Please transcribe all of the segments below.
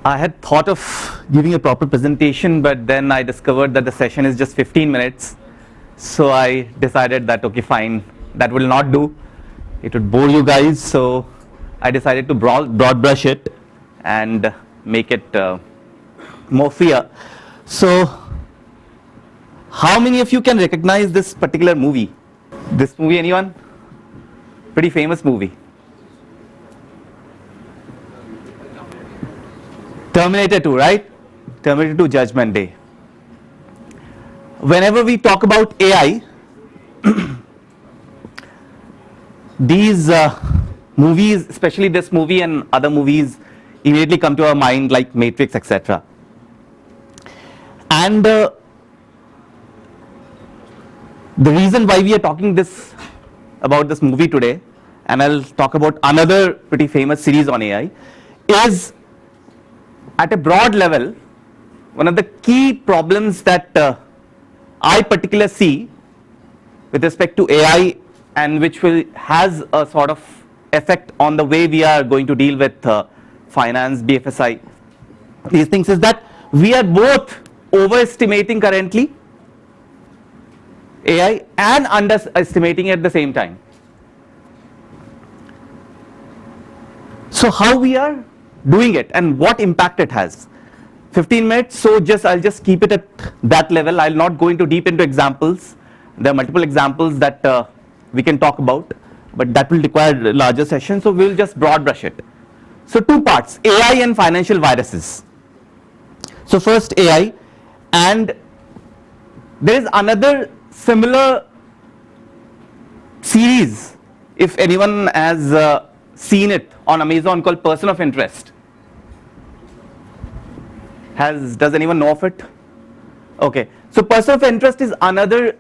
I had thought of giving a proper presentation, but then I discovered that the session is just 15 minutes. So I decided that, okay, fine, that will not do. It would bore you guys. So I decided to broad brush it and make it more freer. So how many of you can recognize this particular movie? This movie, anyone? Pretty famous movie. Terminator 2, right? Terminator 2 Judgment Day. Whenever we talk about AI, these movies, especially this movie and other movies, immediately come to our mind, like Matrix, etc. And the reason why we are talking about this movie today, and I'll talk about another pretty famous series on AI, is at a broad level, one of the key problems that I particularly see with respect to AI, and which has a sort of effect on the way we are going to deal with finance, BFSI, these things, is that we are both overestimating currently AI and underestimating it at the same time. So how we are doing it and what impact it has. 15 minutes, so I'll just keep it at that level. I'll not go into deep into examples. There are multiple examples that we can talk about, but that will require a larger session, so we'll just broad brush it. So two parts, AI and financial viruses. So first AI, and there is another similar series, if anyone has seen it on Amazon, called Person of Interest. Does anyone know of it? Okay, so Person of Interest is another,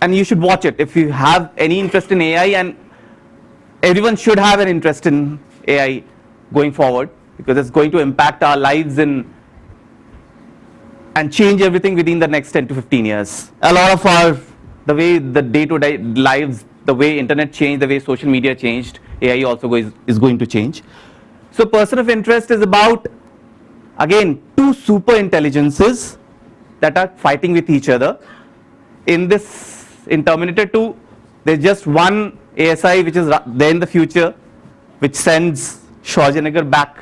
and you should watch it if you have any interest in AI, and everyone should have an interest in AI going forward, because it's going to impact our lives and change everything within the next 10 to 15 years. A lot of the way the day-to-day lives, the way internet changed, the way social media changed, AI also is going to change. So Person of Interest is about, again, two super intelligences that are fighting with each other. In Terminator 2, there's just one ASI which is there in the future, which sends Schwarzenegger back,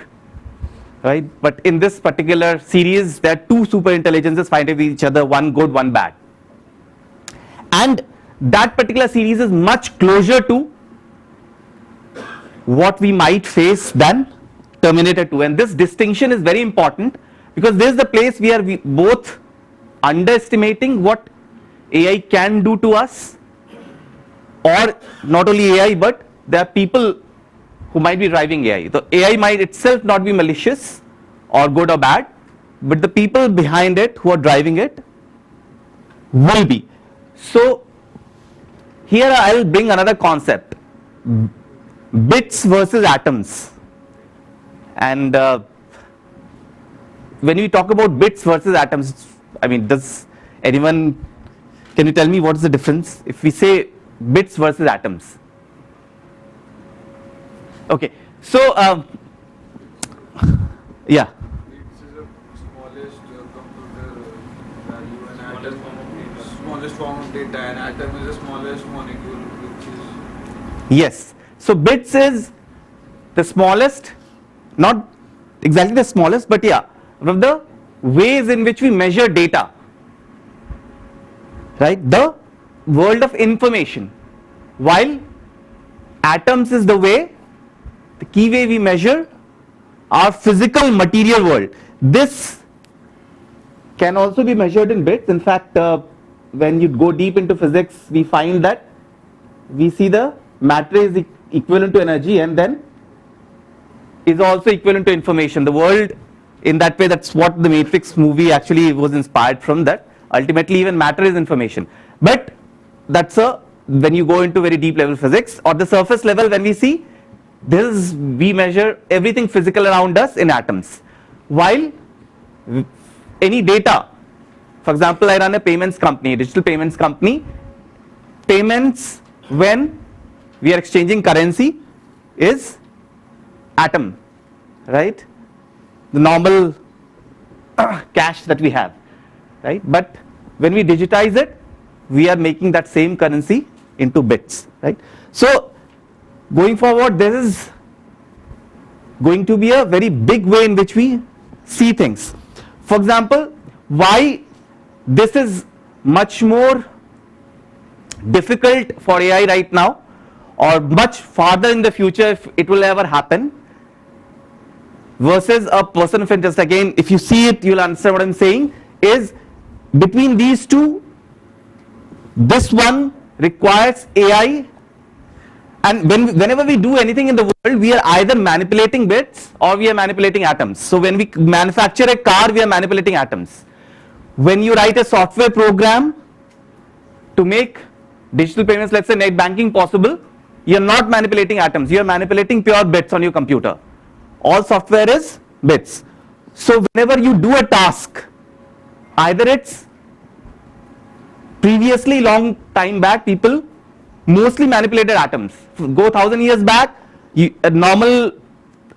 right? But in this particular series, there are two super intelligences fighting with each other, one good, one bad. And that particular series is much closer to what we might face than Terminator 2, and this distinction is very important, because this is the place where we both underestimating what AI can do to us, or not only AI, but there are people who might be driving AI. The AI might itself not be malicious or good or bad, but the people behind it who are driving it will be. So here I'll bring another concept, bits versus atoms. And when we talk about bits versus atoms, I mean, can you tell me what is the difference if we say bits versus atoms? Okay, so yeah. Bits is the smallest computer value, and atom smallest form of data, and atom is the smallest molecule, which is. Yes, so bits is the smallest, not exactly the smallest, but yeah, one of the ways in which we measure data, right? The world of information, while atoms is the key way we measure our physical material world. This can also be measured in bits. In fact, when you go deep into physics, we find that we see the matter is equivalent to energy, and then is also equivalent to information. The world, in that way, that's what the Matrix movie actually was inspired from, that ultimately even matter is information. But that's when you go into very deep level physics, or the surface level, when we see this, we measure everything physical around us in atoms. While any data, for example, I run a payments company, digital payments company, payments when we are exchanging currency is atom, right? The normal cash that we have, right? But when we digitize it, we are making that same currency into bits, right? So going forward, this is going to be a very big way in which we see things. For example, why this is much more difficult for AI right now, or much farther in the future if it will ever happen, versus a person of interest. Again, if you see it, you'll understand what I'm saying, is between these two, this one requires AI, and whenever we do anything in the world, we are either manipulating bits or we are manipulating atoms. So when we manufacture a car, we are manipulating atoms. When you write a software program to make digital payments, let's say net banking possible, you're not manipulating atoms, you're manipulating pure bits on your computer. All software is bits. So whenever you do a task, either it's previously long time back, people mostly manipulated atoms. Go 1,000 years back, a normal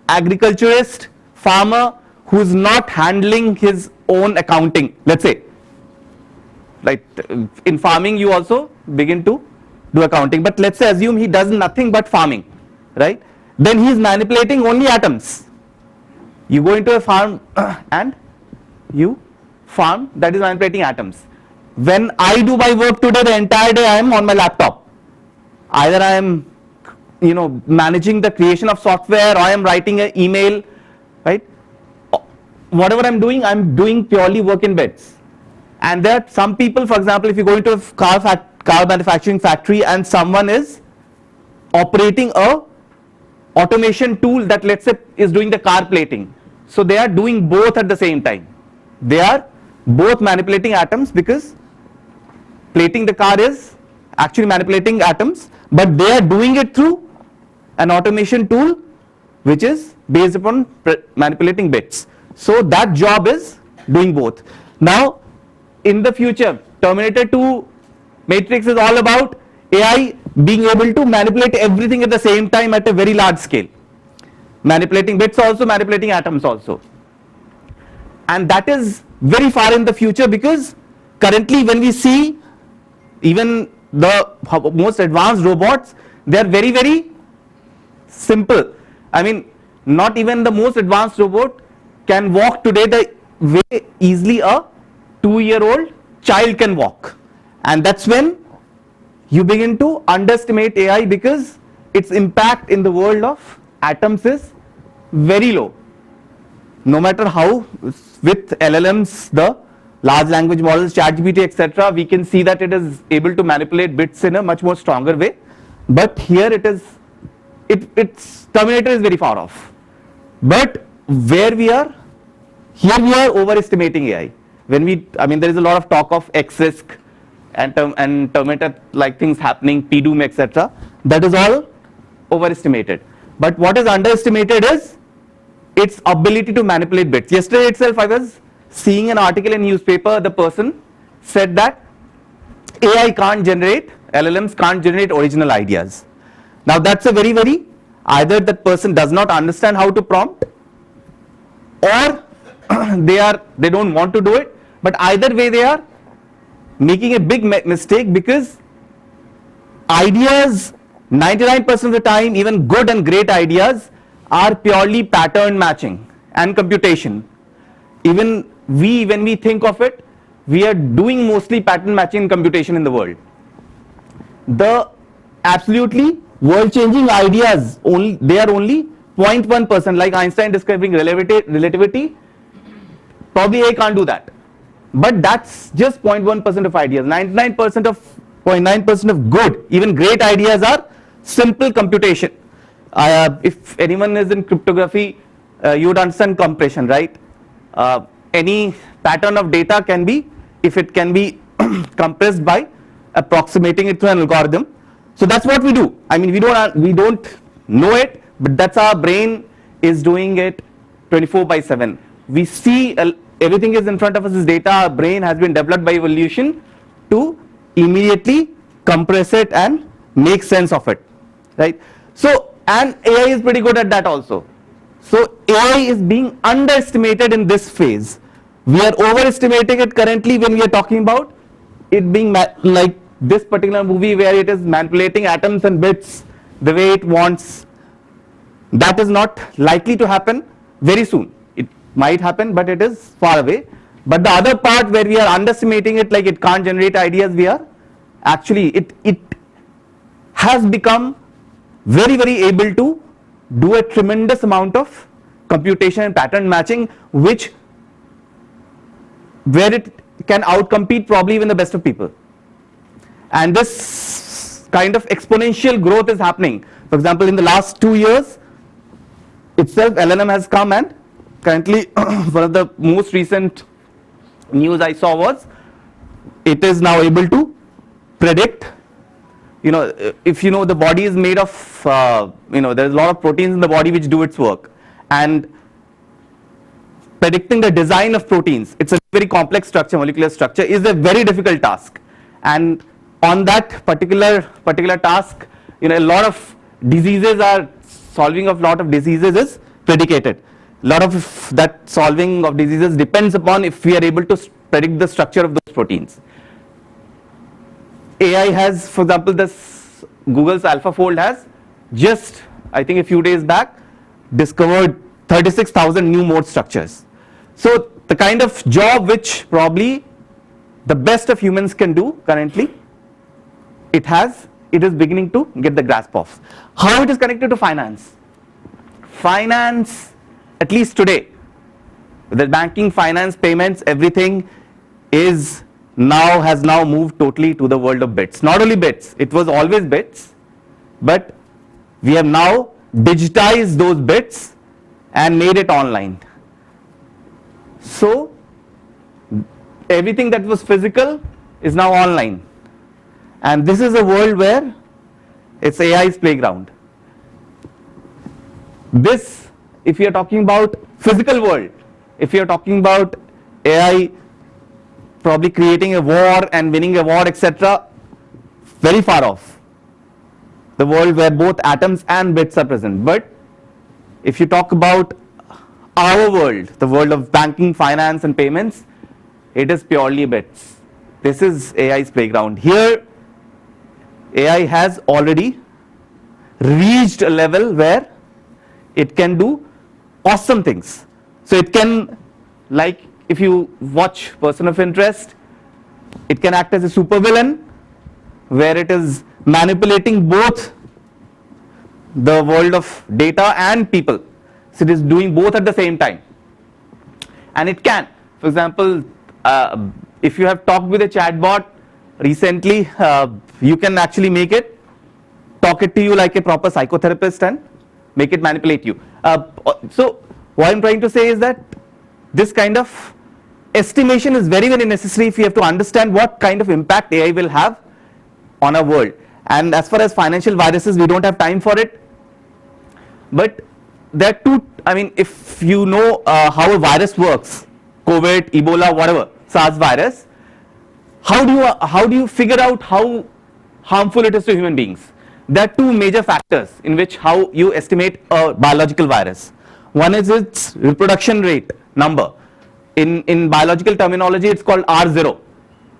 agriculturist, farmer who's not handling his own accounting, let's say, like in farming you also begin to do accounting, but let's say assume he does nothing but farming, right? Then he is manipulating only atoms. You go into a farm and you farm, that is manipulating atoms. When I do my work today, the entire day I am on my laptop. Either I am, managing the creation of software, or I am writing an email, right? Whatever I'm doing purely work in bits. And there are some people, for example, if you go into a car manufacturing factory and someone is operating a automation tool that, let's say, is doing the car plating. So they are doing both at the same time. They are both manipulating atoms, because plating the car is actually manipulating atoms, but they are doing it through an automation tool which is based upon manipulating bits. So that job is doing both. Now in the future, Terminator 2 Matrix is all about AI being able to manipulate everything at the same time at a very large scale. Manipulating bits also, manipulating atoms also. And that is very far in the future, because currently when we see even the most advanced robots, they are very, very simple. I mean, not even the most advanced robot can walk today the way easily a 2-year-old child can walk. And that's when you begin to underestimate AI, because its impact in the world of atoms is very low. No matter how, with LLMs, the large language models, ChatGPT, etc., we can see that it is able to manipulate bits in a much more stronger way. But here its Terminator is very far off. But where we are, here we are overestimating AI. There is a lot of talk of X-Risk and Terminator-like things happening, PDOOM, etc. That is all overestimated. But what is underestimated is its ability to manipulate bits. Yesterday itself, I was seeing an article in newspaper. The person said that AI can't generate, LLMs can't generate original ideas. Now that's a very, very, either that person does not understand how to prompt, or they don't want to do it. But either way, they are making a big mistake, because ideas 99% of the time, even good and great ideas, are purely pattern matching and computation. Even when we think of it, we are doing mostly pattern matching and computation in the world. The absolutely world changing ideas, they are only 0.1%, like Einstein discovering relativity. Probably AI can't do that. But that's just 0.1% of ideas. 0.9% of good, even great ideas are simple computation. If anyone is in cryptography, you would understand compression, right? Any pattern of data can be, if it can be compressed by approximating it to an algorithm. So that's what we do. I mean, we don't know it, but that's our brain is doing it 24/7. We see everything is in front of us is data. Our brain has been developed by evolution to immediately compress it and make sense of it, right? So, and AI is pretty good at that also. So AI is being underestimated in this phase. We are overestimating it currently when we are talking about it being like this particular movie where it is manipulating atoms and bits the way it wants. That is not likely to happen very soon. It might happen, but it is far away. But the other part where we are underestimating it, like it can't generate ideas, we are actually, it has become very, very able to do a tremendous amount of computation and pattern matching, where it can outcompete probably even the best of people. And this kind of exponential growth is happening. For example, in the last 2 years itself, LLM has come, and currently one of the most recent news I saw was it is now able to predict, if the body is made of, there's a lot of proteins in the body which do its work, and predicting the design of proteins, it's a very complex structure, molecular structure, is a very difficult task. And on that particular task, a lot of diseases are solving of lot of diseases is predicated. A lot of that solving of diseases depends upon if we are able to predict the structure of those proteins. AI has, for example, this Google's AlphaFold has just, I think a few days back, discovered 36,000 new mode structures. So the kind of job which probably the best of humans can do currently, it is beginning to get the grasp of. How it is connected to finance? Finance, at least today, the banking, finance, payments, everything has now moved totally to the world of bits. Not only bits, it was always bits, but we have now digitized those bits and made it online. So everything that was physical is now online, and this is a world where it's AI's playground. This, if you are talking about physical world, if you are talking about AI probably creating a war and winning a war, etc., very far off. The world where both atoms and bits are present. But if you talk about our world, the world of banking, finance and payments, it is purely bits. This is AI's playground. Here AI has already reached a level where it can do awesome things. So it can, like if you watch Person of Interest, it can act as a supervillain where it is manipulating both the world of data and people. So it is doing both at the same time. And it can, for example, if you have talked with a chatbot recently, you can actually make it talk it to you like a proper psychotherapist and make it manipulate you. So what I'm trying to say is that this kind of estimation is very, very necessary if you have to understand what kind of impact AI will have on our world. And as far as financial viruses, we don't have time for it. But there are two, if you know how a virus works, COVID, Ebola, whatever, SARS virus, how do you figure out how harmful it is to human beings? There are two major factors in which how you estimate a biological virus. One is its reproduction rate number. In biological terminology, it's called R0.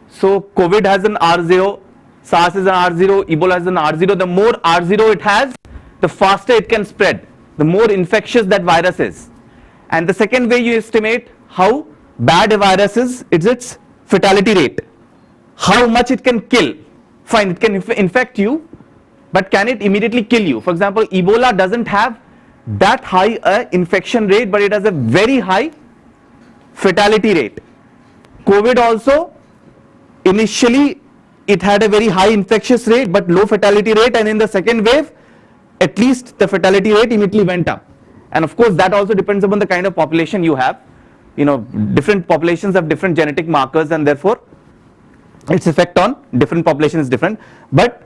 So COVID has an R0, SARS is an R0, Ebola has an R0. The more R0 it has, the faster it can spread, the more infectious that virus is. And the second way you estimate how bad a virus is, it's its fatality rate. How much it can kill. Fine, it can infect you, but can it immediately kill you? For example, Ebola doesn't have that high infection rate, but it has a very high fatality rate. COVID also, initially it had a very high infectious rate but low fatality rate, and in the second wave at least the fatality rate immediately went up. And of course that also depends upon the kind of population you have. Different populations have different genetic markers, and therefore its effect on different populations is different. But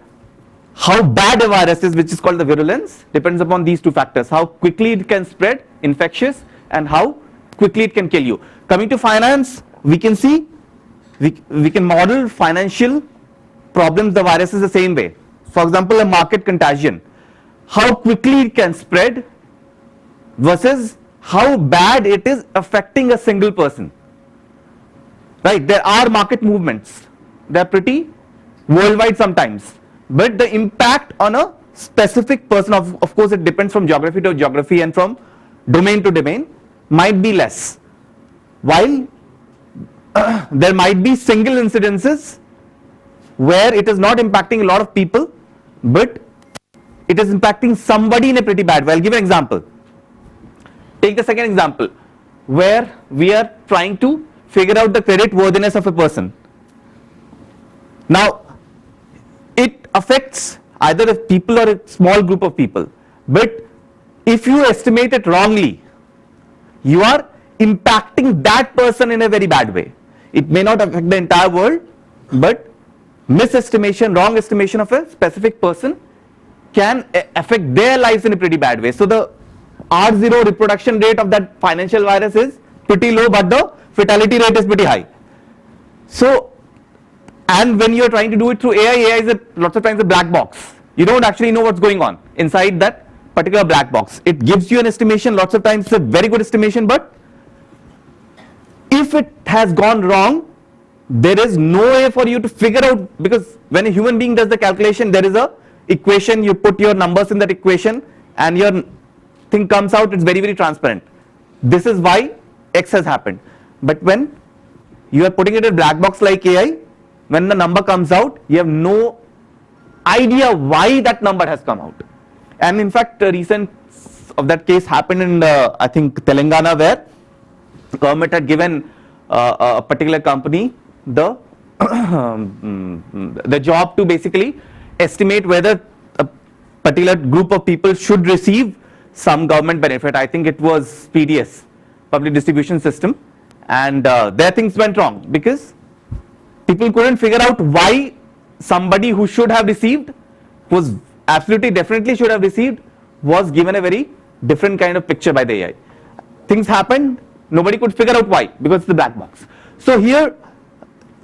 how bad a virus is, which is called the virulence, depends upon these two factors: how quickly it can spread, infectious, and how quickly it can kill you. Coming to finance, we can see, we can model financial problems, the viruses the same way. For example, a market contagion, how quickly it can spread versus how bad it is affecting a single person. right? There are market movements. They're pretty worldwide sometimes. But the impact on a specific person, of course, it depends from geography to geography and from domain to domain, might be less. While there might be single incidences where it is not impacting a lot of people, but it is impacting somebody in a pretty bad way. I'll give an example. Take the second example, where we are trying to figure out the credit worthiness of a person. Now, it affects either a people or a small group of people, but if you estimate it wrongly, you are impacting that person in a very bad way. It may not affect the entire world, but misestimation, wrong estimation of a specific person can affect their lives in a pretty bad way. So the R0 reproduction rate of that financial virus is pretty low, but the fatality rate is pretty high. So, and when you're trying to do it through AI is lots of times a black box. You don't actually know what's going on inside that particular black box. It gives you an estimation, lots of times it's a very good estimation, but if it has gone wrong, there is no way for you to figure out, because when a human being does the calculation, there is a equation, you put your numbers in that equation and your thing comes out, it's very, very transparent. This is why X has happened. But when you are putting it in a black box like AI, when the number comes out, you have no idea why that number has come out. And in fact, recent of that case happened in I think Telangana, where government had given a particular company the the job to basically estimate whether a particular group of people should receive some government benefit. I think it was PDS, public distribution system, and their things went wrong because people couldn't figure out why somebody who should have received, was absolutely definitely should have received, was given a very different kind of picture by the AI. Things happened, nobody could figure out why, because it's the black box. So here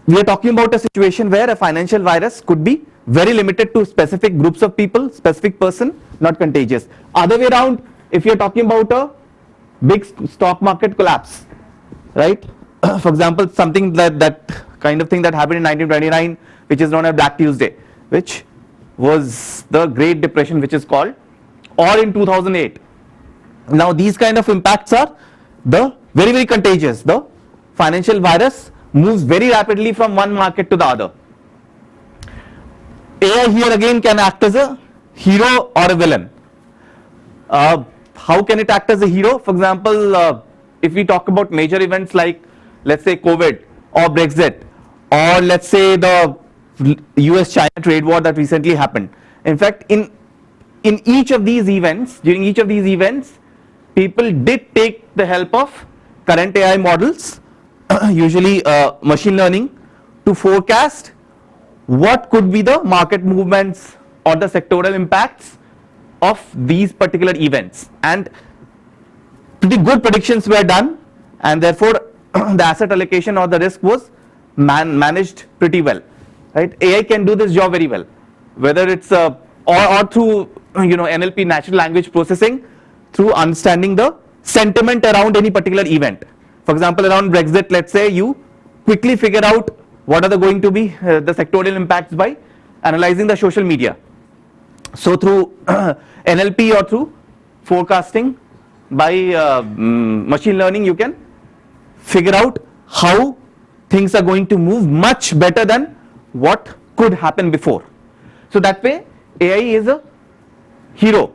we are talking about a situation where a financial virus could be very limited to specific groups of people, specific person, not contagious. Other way around, if you're talking about a big stock market collapse, right? For example, something that kind of thing that happened in 1929, which is known as Black Tuesday, which was the Great Depression, which is called, or in 2008. Now these kind of impacts are the very, very contagious. The financial virus moves very rapidly from one market to the other. AI here again can act as a hero or a villain. How can it act as a hero? For example, if we talk about major events like, let's say, COVID or Brexit, or let's say the US-China trade war that recently happened. In fact, in each of these events, during each of these events, people did take the help of current AI models, usually machine learning, to forecast what could be the market movements or the sectoral impacts of these particular events, and pretty good predictions were done, and therefore the asset allocation or the risk was managed pretty well, right? AI can do this job very well, whether it's or through NLP, natural language processing, through understanding the sentiment around any particular event. For example, around Brexit, let's say you quickly figure out what are going to be the sectorial impacts by analyzing the social media. So through NLP or through forecasting by machine learning, you can figure out how things are going to move much better than what could happen before. So that way AI is a hero,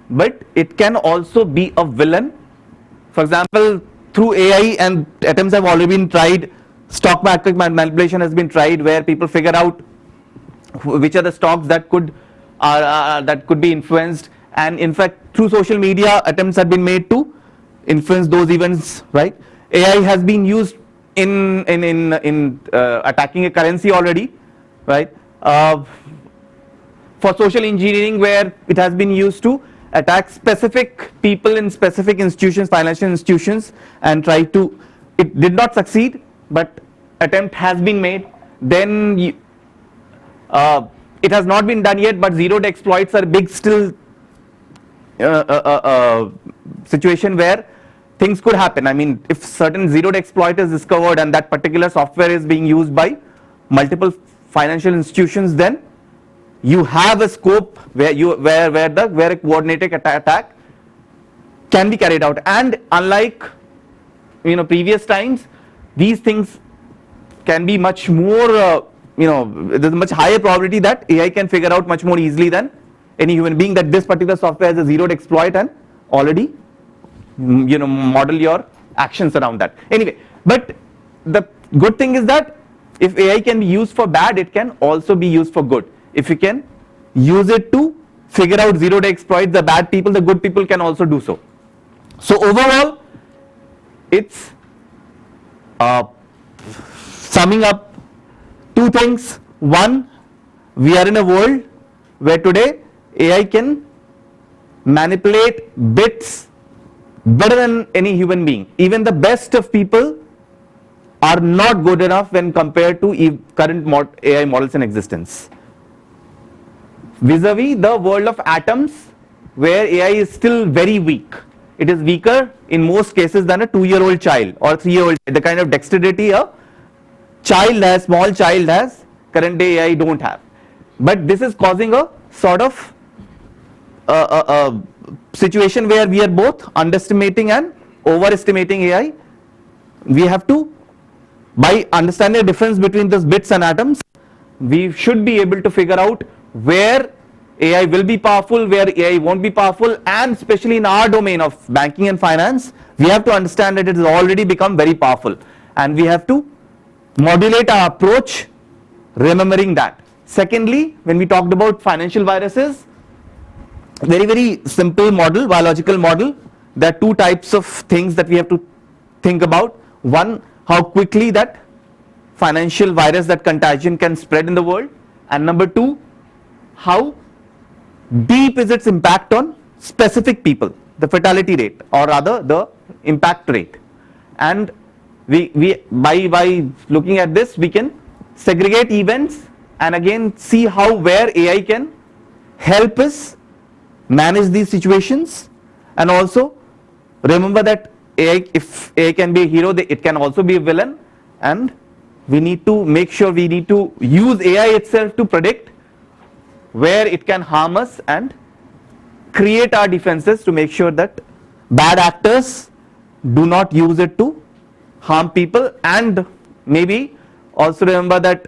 but it can also be a villain. For example, through AI, and attempts have already been tried, stock market manipulation has been tried, where people figure out which are the stocks that could be influenced, and in fact through social media attempts have been made to influence those events, right? AI has been used in attacking a currency already, right? For social engineering, where it has been used to attack specific people in specific institutions, financial institutions, and try to, it did not succeed, but attempt has been made. Then it has not been done yet, but zero-day exploits are big still situation where things could happen. I mean, if certain zero-day exploit is discovered and that particular software is being used by multiple financial institutions, then you have a scope where a coordinated attack can be carried out. And unlike previous times, these things can be much more there's a much higher probability that AI can figure out much more easily than any human being that this particular software has a zero-day exploit and already model your actions around that. Anyway, but the good thing is that if AI can be used for bad, it can also be used for good. If you can use it to figure out zero-day exploits, the bad people, the good people can also do so. So overall, it's summing up two things. One, we are in a world where today AI can manipulate bits better than any human being. Even the best of people are not good enough when compared to current AI models in existence. Vis-a-vis the world of atoms, where AI is still very weak. It is weaker in most cases than a 2-year-old child or 3-year-old. The kind of dexterity a small child has, current day AI don't have. But this is causing a sort of situation where we are both underestimating and overestimating AI. We have to, by understanding the difference between those bits and atoms, we should be able to figure out where AI will be powerful, where AI won't be powerful, and especially in our domain of banking and finance, we have to understand that it has already become very powerful, and we have to modulate our approach remembering that. Secondly, when we talked about financial viruses, very simple model, biological model. There are two types of things that we have to think about. One, how quickly that financial virus, that contagion can spread in the world, and number two, how deep is its impact on specific people, the fatality rate, or rather the impact rate. And we by looking at this, we can segregate events and again see where AI can help us manage these situations, and also remember that AI, if AI can be a hero, it can also be a villain, and we need to make sure we need to use AI itself to predict where it can harm us and create our defenses to make sure that bad actors do not use it to harm people. And maybe also remember that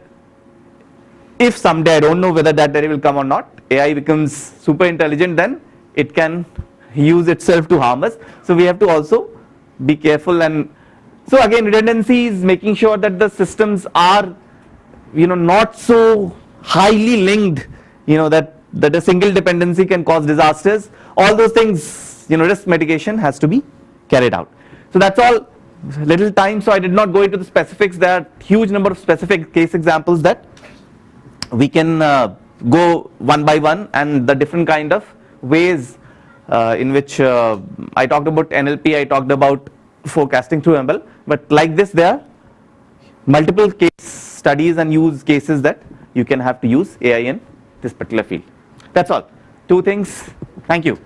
if someday, I don't know whether that day will come or not, AI becomes super intelligent, then it can use itself to harm us. So we have to also be careful. And so again, redundancy is making sure that the systems are not so highly linked, that a single dependency can cause disasters. All those things, risk mitigation has to be carried out. So that's all. Little time, so I did not go into the specifics. There are huge number of specific case examples that we can go one by one, and the different kind of ways in which I talked about NLP, I talked about forecasting through ML, but like this there are multiple case studies and use cases that you can have to use AI in this particular field. That's all. Two things. Thank you.